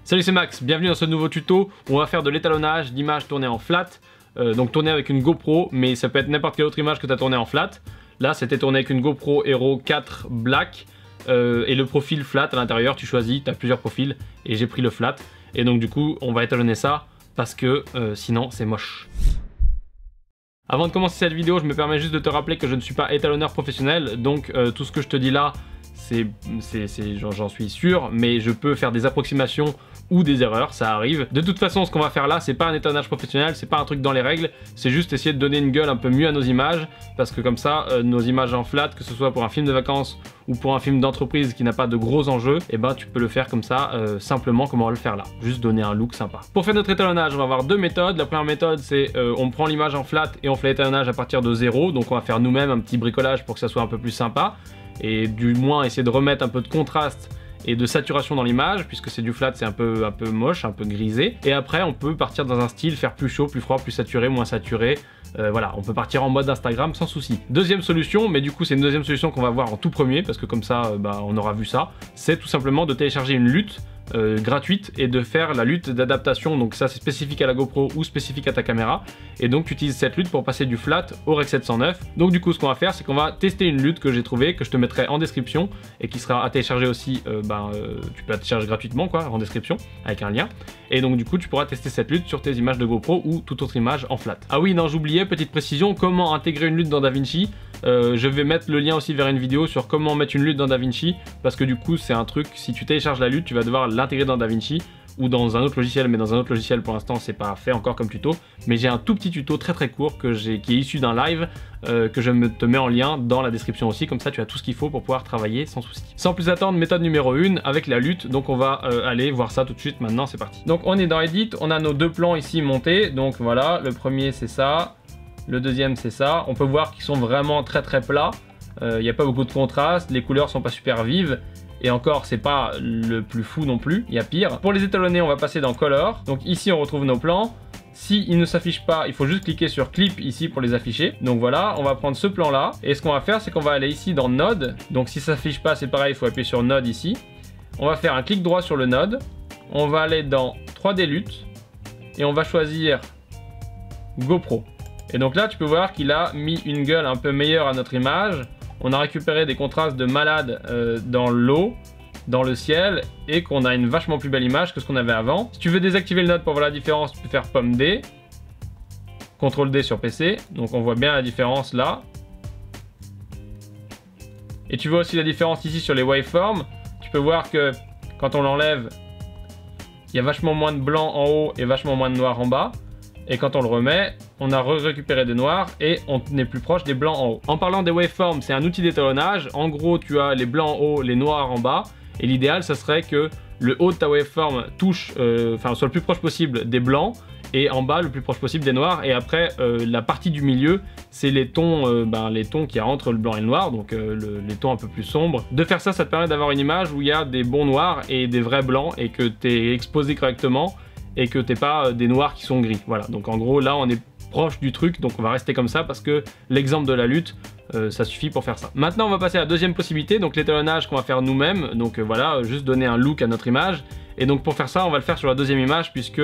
Salut, c'est Max, bienvenue dans ce nouveau tuto où on va faire de l'étalonnage d'images tournées en flat, donc tournées avec une GoPro, mais ça peut être n'importe quelle autre image que tu as tournée en flat. Là, c'était tourné avec une GoPro Hero 4 Black et le profil flat à l'intérieur, tu choisis, tu as plusieurs profils et j'ai pris le flat. Et donc du coup, on va étalonner ça parce que sinon c'est moche. Avant de commencer cette vidéo, je me permets juste de te rappeler que je ne suis pas étalonneur professionnel, donc tout ce que je te dis là, j'en suis sûr, mais je peux faire des approximations ou des erreurs, ça arrive. De toute façon, ce qu'on va faire là, c'est pas un étalonnage professionnel, c'est pas un truc dans les règles, c'est juste essayer de donner une gueule un peu mieux à nos images, parce que comme ça, nos images en flat, que ce soit pour un film de vacances ou pour un film d'entreprise qui n'a pas de gros enjeux, et ben tu peux le faire comme ça, simplement comme on va le faire là, juste donner un look sympa. Pour faire notre étalonnage, on va avoir deux méthodes. La première méthode, c'est on prend l'image en flat et on fait l'étalonnage à partir de 0, donc on va faire nous-mêmes un petit bricolage pour que ça soit un peu plus sympa, et du moins essayer de remettre un peu de contraste et de saturation dans l'image, puisque c'est du flat, c'est un peu moche, un peu grisé. Et après, on peut partir dans un style, faire plus chaud, plus froid, plus saturé, moins saturé. Voilà, on peut partir en mode Instagram sans souci. Deuxième solution, mais du coup c'est une deuxième solution qu'on va voir en tout premier, parce que comme ça, on aura vu ça, c'est tout simplement de télécharger une lutte gratuite et de faire la lutte d'adaptation. Donc ça c'est spécifique à la GoPro ou spécifique à ta caméra, et donc tu utilises cette lutte pour passer du flat au Rec 709. Donc du coup ce qu'on va faire, c'est qu'on va tester une lutte que j'ai trouvée, que je te mettrai en description et qui sera à télécharger aussi. Tu peux la télécharger gratuitement quoi, en description avec un lien, et donc du coup tu pourras tester cette lutte sur tes images de GoPro ou toute autre image en flat. Ah oui, non, j'oubliais, petite précision, comment intégrer une lutte dans DaVinci. Je vais mettre le lien aussi vers une vidéo sur comment mettre une lutte dans DaVinci, parce que du coup c'est un truc, si tu télécharges la lutte, tu vas devoir l'intégrer dans DaVinci ou dans un autre logiciel, mais dans un autre logiciel pour l'instant c'est pas fait encore comme tuto, mais j'ai un tout petit tuto très court qui est issu d'un live que je te mets en lien dans la description aussi, comme ça tu as tout ce qu'il faut pour pouvoir travailler sans souci. Sans plus attendre, méthode numéro 1 avec la lutte, donc on va aller voir ça tout de suite maintenant, c'est parti. Donc on est dans Edit, on a nos deux plans ici montés, donc voilà, le premier c'est ça, le deuxième c'est ça. On peut voir qu'ils sont vraiment très plats, il n'y a pas beaucoup de contraste, les couleurs sont pas super vives, et encore c'est pas le plus fou non plus, il y a pire. Pour les étalonner, on va passer dans Color, donc ici on retrouve nos plans. Si ils ne s'affichent pas, il faut juste cliquer sur Clip ici pour les afficher. Donc voilà, on va prendre ce plan là, et ce qu'on va faire c'est qu'on va aller ici dans Node. Donc si ça s'affiche pas, c'est pareil, il faut appuyer sur Node ici. On va faire un clic droit sur le node, on va aller dans 3D lutte et on va choisir GoPro. Et donc là tu peux voir qu'il a mis une gueule un peu meilleure à notre image. On a récupéré des contrastes de malade dans l'eau, dans le ciel, et qu'on a une vachement plus belle image que ce qu'on avait avant. Si tu veux désactiver le node pour voir la différence, tu peux faire Pomme D, CTRL D sur PC, donc on voit bien la différence là. Et tu vois aussi la différence ici sur les waveforms. Tu peux voir que quand on l'enlève, il y a vachement moins de blanc en haut et vachement moins de noir en bas. Et quand on le remet, on a récupéré des noirs et on est plus proche des blancs en haut. En parlant des waveforms, c'est un outil d'étalonnage. En gros, tu as les blancs en haut, les noirs en bas. Et l'idéal, ça serait que le haut de ta waveform touche, soit le plus proche possible des blancs, et en bas le plus proche possible des noirs. Et après, la partie du milieu, c'est les tons, les tons qu'il y a entre le blanc et le noir, donc les tons un peu plus sombres. De faire ça, ça te permet d'avoir une image où il y a des bons noirs et des vrais blancs, et que tu es exposé correctement, et que t'es pas des noirs qui sont gris. Voilà, donc en gros là on est proche du truc, donc on va rester comme ça parce que l'exemple de la lutte, ça suffit pour faire ça. Maintenant on va passer à la deuxième possibilité, donc l'étalonnage qu'on va faire nous-mêmes. Donc voilà, juste donner un look à notre image. Et donc pour faire ça, on va le faire sur la deuxième image, puisque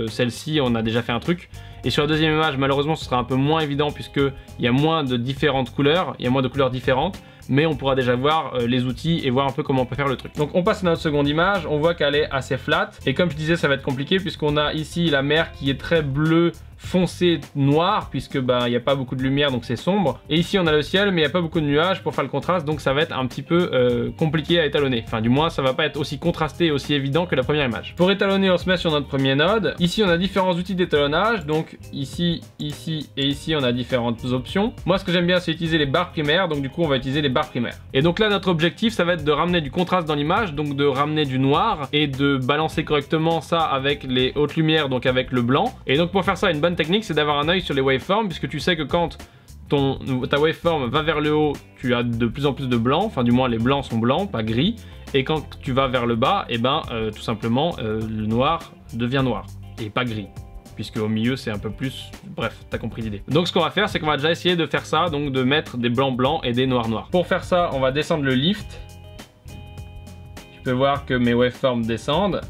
celle-ci on a déjà fait un truc. Et sur la deuxième image, malheureusement ce sera un peu moins évident, puisqu'il y a moins de différentes couleurs, il y a moins de couleurs différentes, mais on pourra déjà voir les outils et voir un peu comment on peut faire le truc. Donc on passe à notre seconde image, on voit qu'elle est assez flat, et comme je disais ça va être compliqué puisqu'on a ici la mer qui est très bleue foncé noir, puisque il n'y a pas beaucoup de lumière donc c'est sombre, et ici on a le ciel mais il n'y a pas beaucoup de nuages pour faire le contraste, donc ça va être un petit peu compliqué à étalonner. Enfin du moins ça va pas être aussi contrasté et aussi évident que la première image. Pour étalonner, on se met sur notre premier node. Ici on a différents outils d'étalonnage, donc ici et ici on a différentes options. Moi ce que j'aime bien c'est utiliser les barres primaires, donc du coup on va utiliser les barres primaires. Et donc là notre objectif ça va être de ramener du contraste dans l'image, donc de ramener du noir et de balancer correctement ça avec les hautes lumières, donc avec le blanc. Et donc pour faire ça, une bonne technique c'est d'avoir un œil sur les waveforms, puisque tu sais que quand ta waveform va vers le haut, tu as de plus en plus de blanc, enfin du moins les blancs sont blancs, pas gris, et quand tu vas vers le bas, et tout simplement le noir devient noir et pas gris, puisque au milieu c'est un peu plus, bref, t'as compris l'idée. Donc ce qu'on va faire c'est qu'on va déjà essayer de faire ça, donc de mettre des blancs blancs et des noirs noirs. Pour faire ça, on va descendre le lift. Tu peux voir que mes waveforms descendent.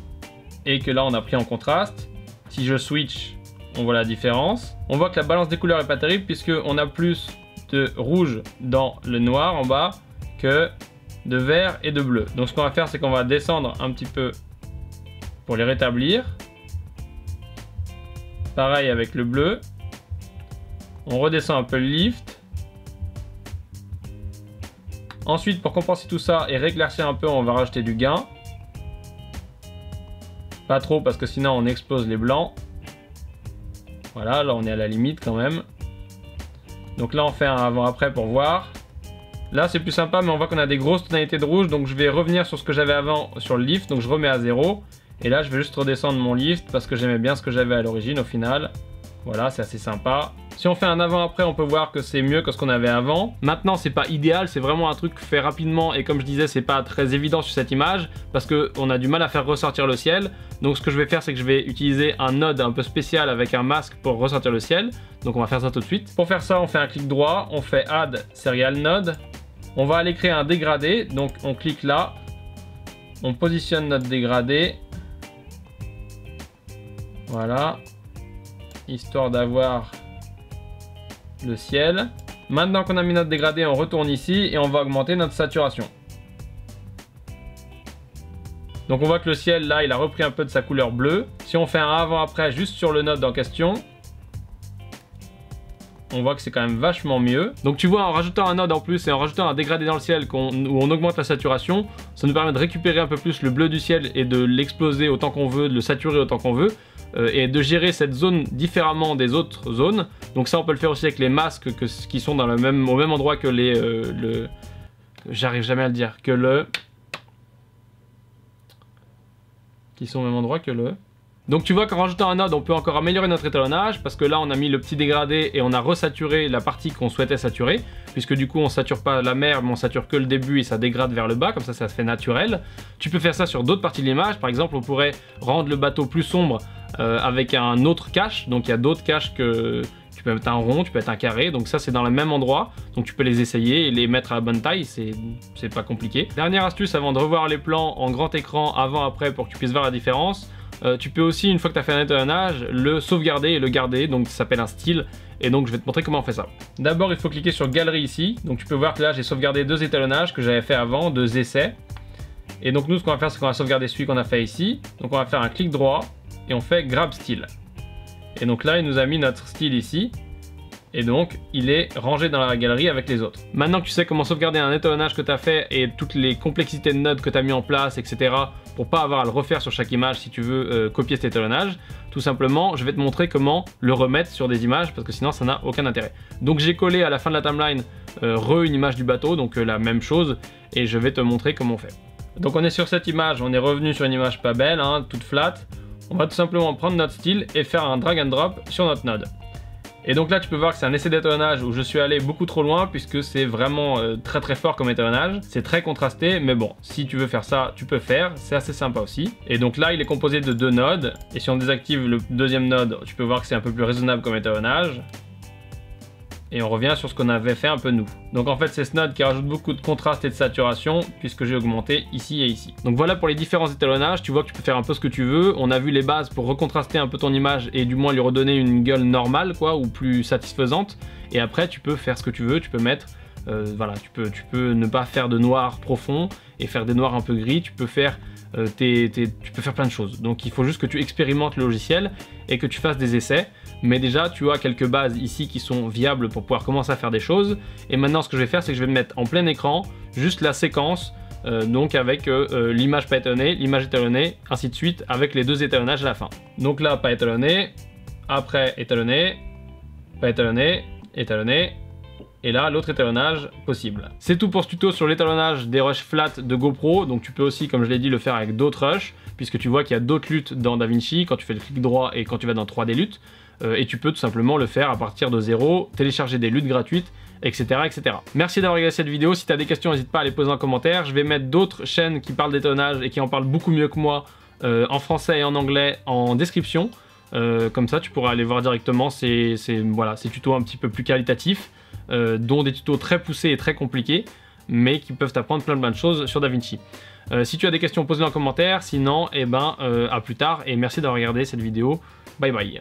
et que là on a pris en contraste. Si je switch, on voit la différence. On voit que la balance des couleurs est pas terrible puisqu'on a plus de rouge dans le noir en bas que de vert et de bleu. Donc ce qu'on va faire, c'est qu'on va descendre un petit peu pour les rétablir. Pareil avec le bleu. On redescend un peu le lift. Ensuite, pour compenser tout ça et rééclaircir un peu, on va rajouter du gain. Pas trop parce que sinon on explose les blancs. Voilà, là on est à la limite quand même. Donc là on fait un avant-après pour voir. Là c'est plus sympa, mais on voit qu'on a des grosses tonalités de rouge. Donc je vais revenir sur ce que j'avais avant sur le lift. Donc je remets à 0. Et là je vais juste redescendre mon lift parce que j'aimais bien ce que j'avais à l'origine au final. Voilà, c'est assez sympa. Si on fait un avant-après, on peut voir que c'est mieux que ce qu'on avait avant. Maintenant, c'est pas idéal, c'est vraiment un truc fait rapidement. Et comme je disais, c'est pas très évident sur cette image parce qu'on a du mal à faire ressortir le ciel. Donc ce que je vais faire, c'est que je vais utiliser un node un peu spécial avec un masque pour ressortir le ciel. Donc on va faire ça tout de suite. Pour faire ça, on fait un clic droit, on fait Add Serial Node. On va aller créer un dégradé. Donc on clique là, on positionne notre dégradé. Voilà. Histoire d'avoir le ciel. Maintenant qu'on a mis notre dégradé, on retourne ici et on va augmenter notre saturation. Donc on voit que le ciel là il a repris un peu de sa couleur bleue. Si on fait un avant-après juste sur le node en question, on voit que c'est quand même vachement mieux. Donc tu vois, en rajoutant un node en plus et en rajoutant un dégradé dans le ciel où on augmente la saturation, ça nous permet de récupérer un peu plus le bleu du ciel et de l'exploser autant qu'on veut, de le saturer autant qu'on veut. Et de gérer cette zone différemment des autres zones. Donc ça on peut le faire aussi avec les masques qui sont dans au même endroit que j'arrive jamais à le dire, qui sont au même endroit que le... Donc tu vois qu'en rajoutant un node, on peut encore améliorer notre étalonnage parce que là on a mis le petit dégradé et on a resaturé la partie qu'on souhaitait saturer, puisque du coup on sature pas la mer mais on sature que le début et ça dégrade vers le bas, comme ça ça se fait naturel. Tu peux faire ça sur d'autres parties de l'image, par exemple on pourrait rendre le bateau plus sombre avec un autre cache. Donc il y a d'autres caches que tu peux mettre un rond, tu peux mettre un carré, donc ça c'est dans le même endroit, donc tu peux les essayer et les mettre à la bonne taille, c'est pas compliqué. Dernière astuce avant de revoir les plans en grand écran avant-après pour que tu puisses voir la différence. Tu peux aussi, une fois que tu as fait un étalonnage, le sauvegarder et le garder, donc ça s'appelle un style, et donc je vais te montrer comment on fait ça. D'abord il faut cliquer sur Galerie ici, donc tu peux voir que là j'ai sauvegardé 2 étalonnages que j'avais fait avant, 2 essais. Et donc nous ce qu'on va faire, c'est qu'on va sauvegarder celui qu'on a fait ici, donc on va faire un clic droit et on fait Grab Style. Et donc là il nous a mis notre style ici, et donc il est rangé dans la galerie avec les autres. Maintenant que tu sais comment sauvegarder un étalonnage que tu as fait et toutes les complexités de nodes que tu as mis en place, etc., pour pas avoir à le refaire sur chaque image si tu veux copier cet étalonnage, tout simplement je vais te montrer comment le remettre sur des images parce que sinon ça n'a aucun intérêt. Donc j'ai collé à la fin de la timeline une image du bateau, donc la même chose, et je vais te montrer comment on fait. Donc on est sur cette image, on est revenu sur une image pas belle, hein, toute flat. On va tout simplement prendre notre style et faire un drag and drop sur notre node. Et donc là tu peux voir que c'est un essai d'étalonnage où je suis allé beaucoup trop loin puisque c'est vraiment très très fort comme étalonnage. C'est très contrasté, mais bon, si tu veux faire ça, tu peux faire, c'est assez sympa aussi. Et donc là il est composé de 2 nodes, et si on désactive le deuxième node, tu peux voir que c'est un peu plus raisonnable comme étalonnage. Et on revient sur ce qu'on avait fait un peu nous. Donc en fait c'est ce node qui rajoute beaucoup de contraste et de saturation puisque j'ai augmenté ici et ici. Donc voilà pour les différents étalonnages, tu vois que tu peux faire un peu ce que tu veux. On a vu les bases pour recontraster un peu ton image et du moins lui redonner une gueule normale quoi, ou plus satisfaisante. Et après tu peux faire ce que tu veux, tu peux mettre... voilà, tu peux ne pas faire de noir profond et faire des noirs un peu gris, tu peux faire... tu peux faire plein de choses. Donc il faut juste que tu expérimentes le logiciel et que tu fasses des essais. Mais déjà tu as quelques bases ici qui sont viables pour pouvoir commencer à faire des choses. Et maintenant ce que je vais faire, c'est que je vais me mettre en plein écran juste la séquence, donc avec l'image pas étalonnée, l'image étalonnée, ainsi de suite, avec les 2 étalonnages à la fin. Donc là pas étalonné, après étalonné, pas étalonné, étalonné, et là l'autre étalonnage possible. C'est tout pour ce tuto sur l'étalonnage des rushs flat de GoPro. Donc tu peux aussi, comme je l'ai dit, le faire avec d'autres rushs, puisque tu vois qu'il y a d'autres luttes dans DaVinci quand tu fais le clic droit et quand tu vas dans 3D lutte. Et tu peux tout simplement le faire à partir de 0, télécharger des luttes gratuites, etc. etc. Merci d'avoir regardé cette vidéo. Si tu as des questions, n'hésite pas à les poser en commentaire. Je vais mettre d'autres chaînes qui parlent d'étalonnage et qui en parlent beaucoup mieux que moi, en français et en anglais, en description. Comme ça tu pourras aller voir directement ces tutos un petit peu plus qualitatifs, dont des tutos très poussés et très compliqués. mais qui peuvent t'apprendre plein de choses sur DaVinci. Si tu as des questions, pose-les en commentaire, sinon, à plus tard, et merci d'avoir regardé cette vidéo. Bye bye.